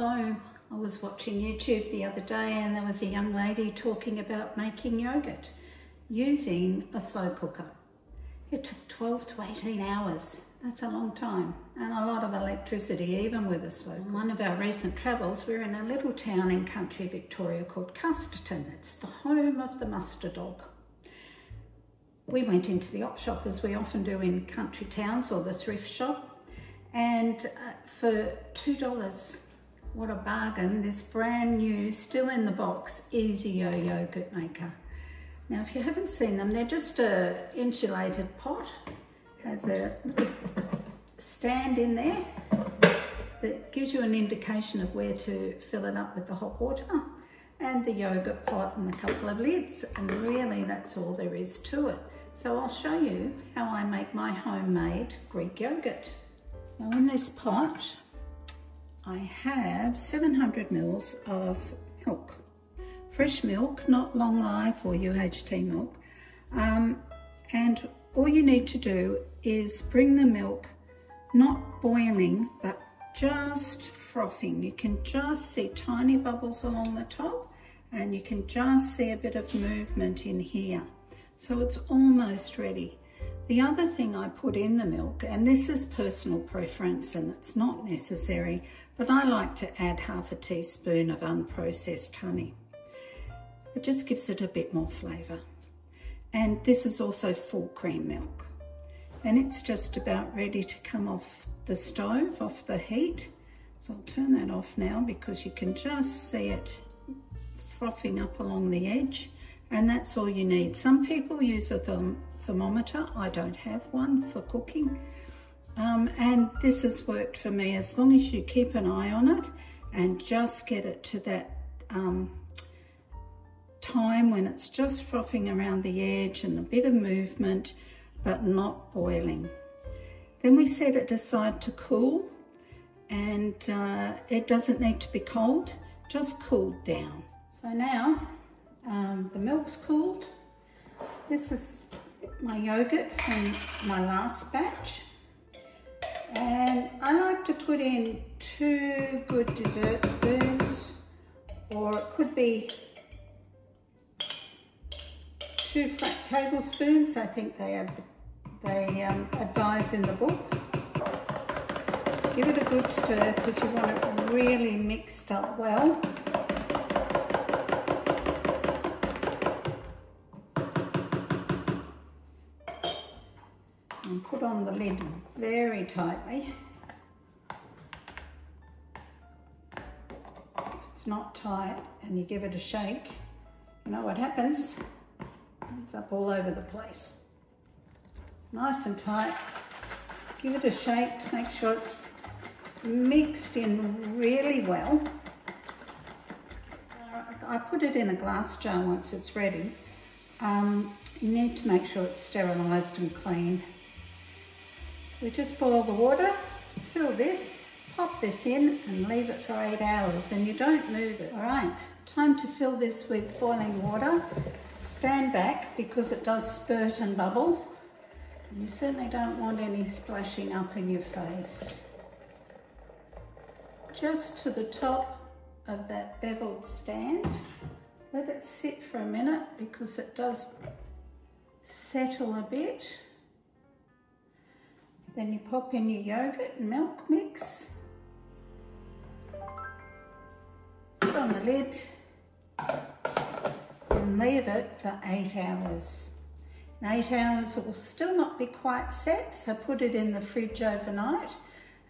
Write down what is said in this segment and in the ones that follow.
Hello, I was watching YouTube the other day and there was a young lady talking about making yogurt using a slow cooker. It took 12 to 18 hours. That's a long time and a lot of electricity even with a slow cooker. On one of our recent travels, we're in a little town in country Victoria called Custerton. It's the home of the muster dog. We went into the op shop as we often do in country towns or the thrift shop, and for $2, what a bargain, this brand new, still in the box, EasiYo yogurt maker. Now, if you haven't seen them, they're just a insulated pot, has a little stand in there that gives you an indication of where to fill it up with the hot water, and the yogurt pot and a couple of lids, and really that's all there is to it. So I'll show you how I make my homemade Greek yogurt. Now in this pot, I have 700 mils of milk. Fresh milk, not long life or UHT milk. And all you need to do is bring the milk, not boiling, but just frothing. You can just see tiny bubbles along the top, and you can just see a bit of movement in here. So it's almost ready. The other thing I put in the milk, and this is personal preference and it's not necessary, but I like to add half a teaspoon of unprocessed honey. It just gives it a bit more flavour. And this is also full cream milk. And it's just about ready to come off the stove, off the heat. So I'll turn that off now because you can just see it frothing up along the edge. And that's all you need. Some people use a thermometer. I don't have one for cooking. And this has worked for me as long as you keep an eye on it and just get it to that time when it's just frothing around the edge and a bit of movement, but not boiling. Then we set it aside to cool, and it doesn't need to be cold, just cooled down. So now, the milk's cooled. This is my yogurt from my last batch. And I like to put in 2 good dessert spoons, or it could be 2 flat tablespoons. I think they advise in the book. Give it a good stir because you want it really mixed up well. And put on the lid very tightly. If it's not tight and you give it a shake, you know what happens? It's up all over the place. Nice and tight. Give it a shake to make sure it's mixed in really well. I put it in a glass jar once it's ready. You need to make sure it's sterilised and clean. We just boil the water, fill this, pop this in and leave it for 8 hours, and you don't move it. All right, time to fill this with boiling water. Stand back because it does spurt and bubble. And you certainly don't want any splashing up in your face. Just to the top of that beveled stand. Let it sit for a minute because it does settle a bit. Then you pop in your yogurt and milk mix. Put on the lid and leave it for 8 hours. In 8 hours it will still not be quite set, so put it in the fridge overnight.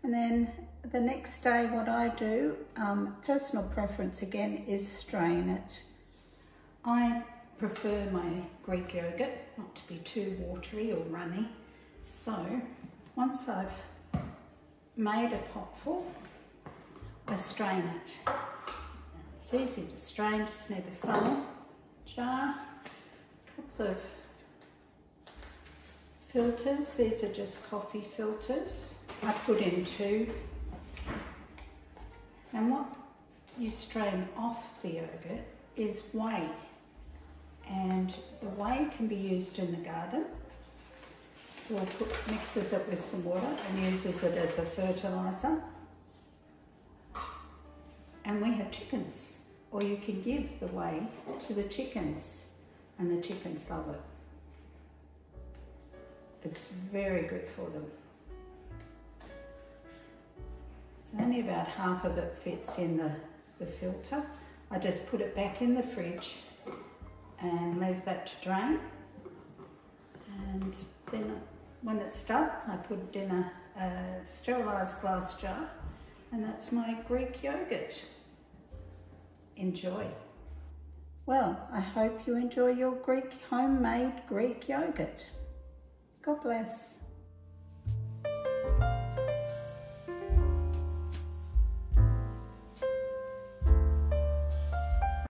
And then the next day what I do, personal preference again, is strain it. I prefer my Greek yogurt not to be too watery or runny, so once I've made a pot full, I strain it. It's easy to strain, just need a funnel, jar, a couple of filters. These are just coffee filters. I put in 2. And what you strain off the yogurt is whey. And the whey can be used in the garden. Or mixes it with some water and uses it as a fertiliser. And we have chickens, or you can give the whey to the chickens, and the chickens love it. It's very good for them. So only about half of it fits in the filter. I just put it back in the fridge and leave that to drain. And then when it's done, I put it in a sterilised glass jar, and that's my Greek yogurt. Enjoy. Well, I hope you enjoy your homemade Greek yogurt. God bless.